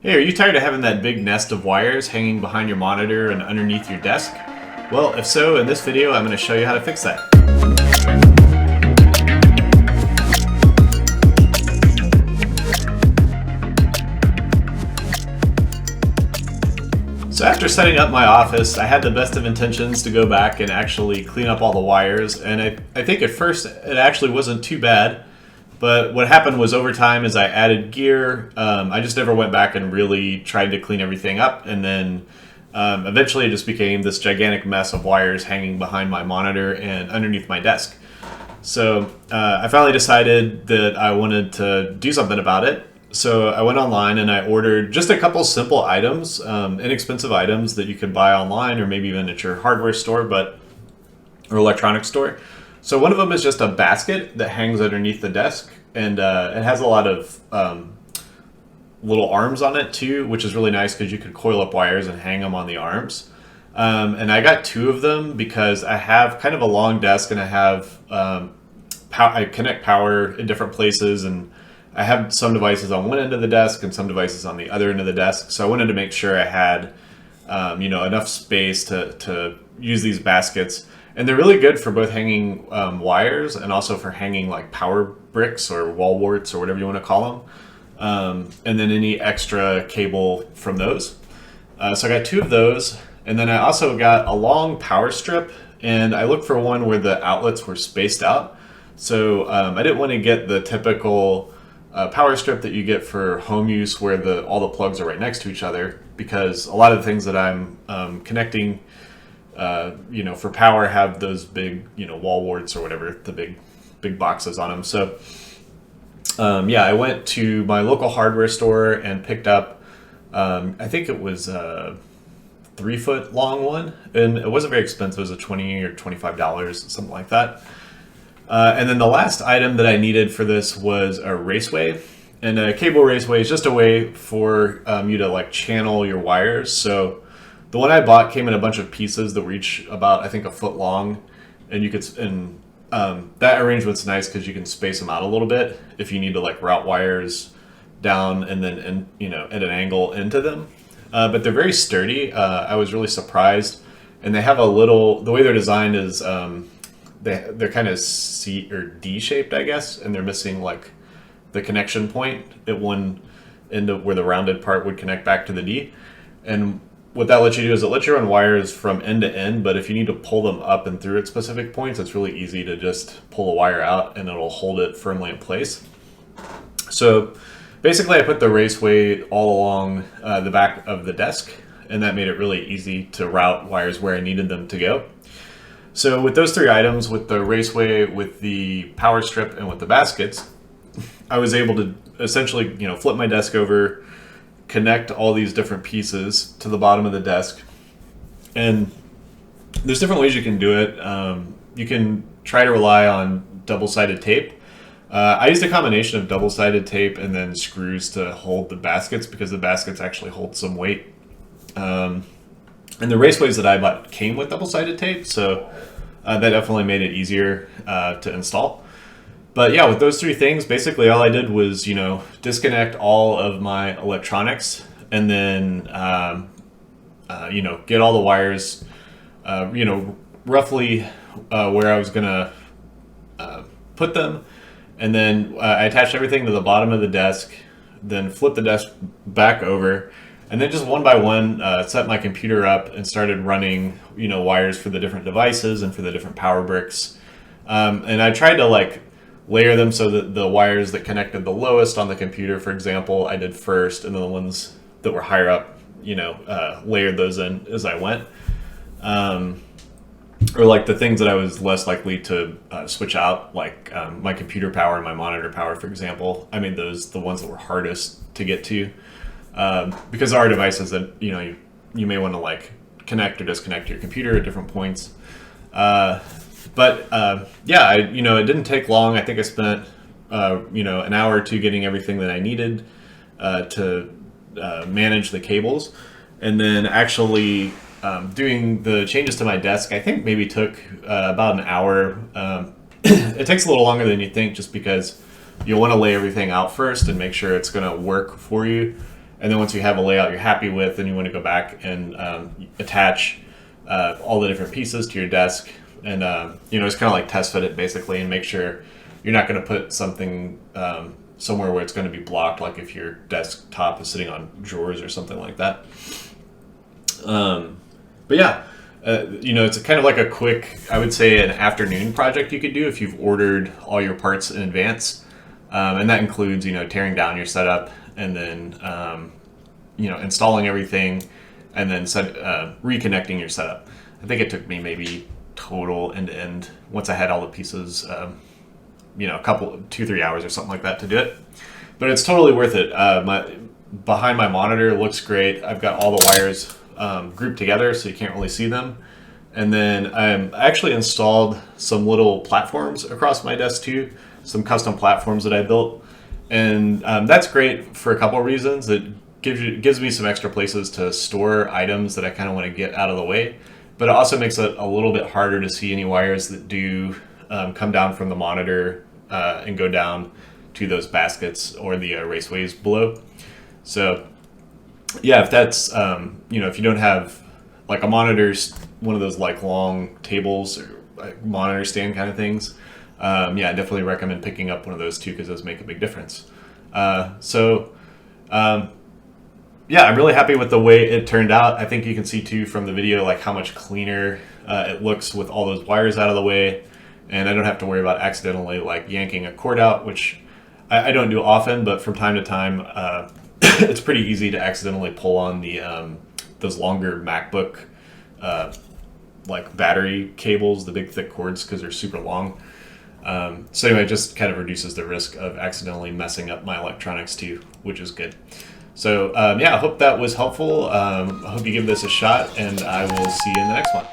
Hey, are you tired of having that big nest of wires hanging behind your monitor and underneath your desk? Well, if so, in this video I'm going to show you how to fix that. So after setting up my office, I had the best of intentions to go back and actually clean up all the wires, and I think at first it actually wasn't too bad. But what happened was over time, as I added gear, I just never went back and really tried to clean everything up. And then eventually it just became this gigantic mess of wires hanging behind my monitor and underneath my desk. So I finally decided that I wanted to do something about it. So I went online and I ordered just a couple simple items, inexpensive items that you could buy online or maybe even at your hardware store, or electronics store. So one of them is just a basket that hangs underneath the desk, and it has a lot of little arms on it too, which is really nice because you could coil up wires and hang them on the arms. And I got two of them because I have kind of a long desk and I have I connect power in different places, and I have some devices on one end of the desk and some devices on the other end of the desk. So I wanted to make sure I had enough space to use these baskets. And they're really good for both hanging wires and also for hanging like power bricks or wall warts or whatever you want to call them. And then any extra cable from those. So I got two of those. And then I also got a long power strip, and I looked for one where the outlets were spaced out. So I didn't want to get the typical power strip that you get for home use where all the plugs are right next to each other, because a lot of the things that I'm connecting for power have those big, wall warts or whatever, the big boxes on them. So, I went to my local hardware store and picked up, I think it was a 3-foot long one, and it wasn't very expensive. It was a $20 or $25, something like that. And then the last item that I needed for this was a raceway. And a cable raceway is just a way for you to like channel your wires. So the one I bought came in a bunch of pieces that were each about, I think, a foot long, and that arrangement's nice because you can space them out a little bit if you need to like route wires down and then at an angle into them. But they're very sturdy. I was really surprised, and they have the way they're designed is they're kind of C or D shaped, I guess, and they're missing like the connection point at one end of where the rounded part would connect back to the D. And what that lets you do is it lets you run wires from end to end, but if you need to pull them up and through at specific points, it's really easy to just pull a wire out and it'll hold it firmly in place. So basically I put the raceway all along the back of the desk, and that made it really easy to route wires where I needed them to go. So with those three items, with the raceway, with the power strip, and with the baskets, I was able to essentially flip my desk over, connect all these different pieces to the bottom of the desk. And there's different ways you can do it. You can try to rely on double-sided tape. I used a combination of double-sided tape and then screws to hold the baskets, because the baskets actually hold some weight. And the raceways that I bought came with double-sided tape, so that definitely made it easier to install. But yeah, with those three things, basically all I did was, disconnect all of my electronics, and then, get all the wires, roughly where I was going to put them. And then I attached everything to the bottom of the desk, then flipped the desk back over, and then just one by one set my computer up and started running, wires for the different devices and for the different power bricks. And I tried to layer them so that the wires that connected the lowest on the computer, for example, I did first, and then the ones that were higher up, layered those in as I went. Or like the things that I was less likely to switch out, like my computer power and my monitor power, for example. I made those the ones that were hardest to get to, because there are devices that you may want to connect or disconnect your computer at different points. But it didn't take long. I think I spent an hour or two getting everything that I needed to manage the cables, and then actually doing the changes to my desk. I think maybe took about an hour. It takes a little longer than you think, just because you'll want to lay everything out first and make sure it's going to work for you. And then once you have a layout you're happy with, then you want to go back and attach all the different pieces to your desk. And it's kind of like test fit it basically, and make sure you're not going to put something somewhere where it's going to be blocked, like if your desktop is sitting on drawers or something like that. But yeah, it's kind of like a quick, I would say, an afternoon project you could do if you've ordered all your parts in advance. And that includes, tearing down your setup, and then, installing everything, and then reconnecting your setup. I think it took me maybe total end to end, once I had all the pieces, a couple, 2-3 hours or something like that to do it. But it's totally worth it. Behind my monitor looks great. I've got all the wires grouped together so you can't really see them. And then I actually installed some little platforms across my desk too, some custom platforms that I built. And that's great for a couple of reasons. It gives me some extra places to store items that I kind of want to get out of the way. But it also makes it a little bit harder to see any wires that do come down from the monitor and go down to those baskets or the raceways below. So yeah, if that's, if you don't have like a monitor's one of those like long tables or like monitor stand kind of things, I definitely recommend picking up one of those too, because those make a big difference. I'm really happy with the way it turned out. I think you can see too from the video like how much cleaner it looks with all those wires out of the way, and I don't have to worry about accidentally like yanking a cord out, which I don't do often, but from time to time it's pretty easy to accidentally pull on the those longer MacBook like battery cables, the big thick cords, because they're super long. So anyway, it just kind of reduces the risk of accidentally messing up my electronics too, which is good. So I hope that was helpful. I hope you give this a shot, and I will see you in the next one.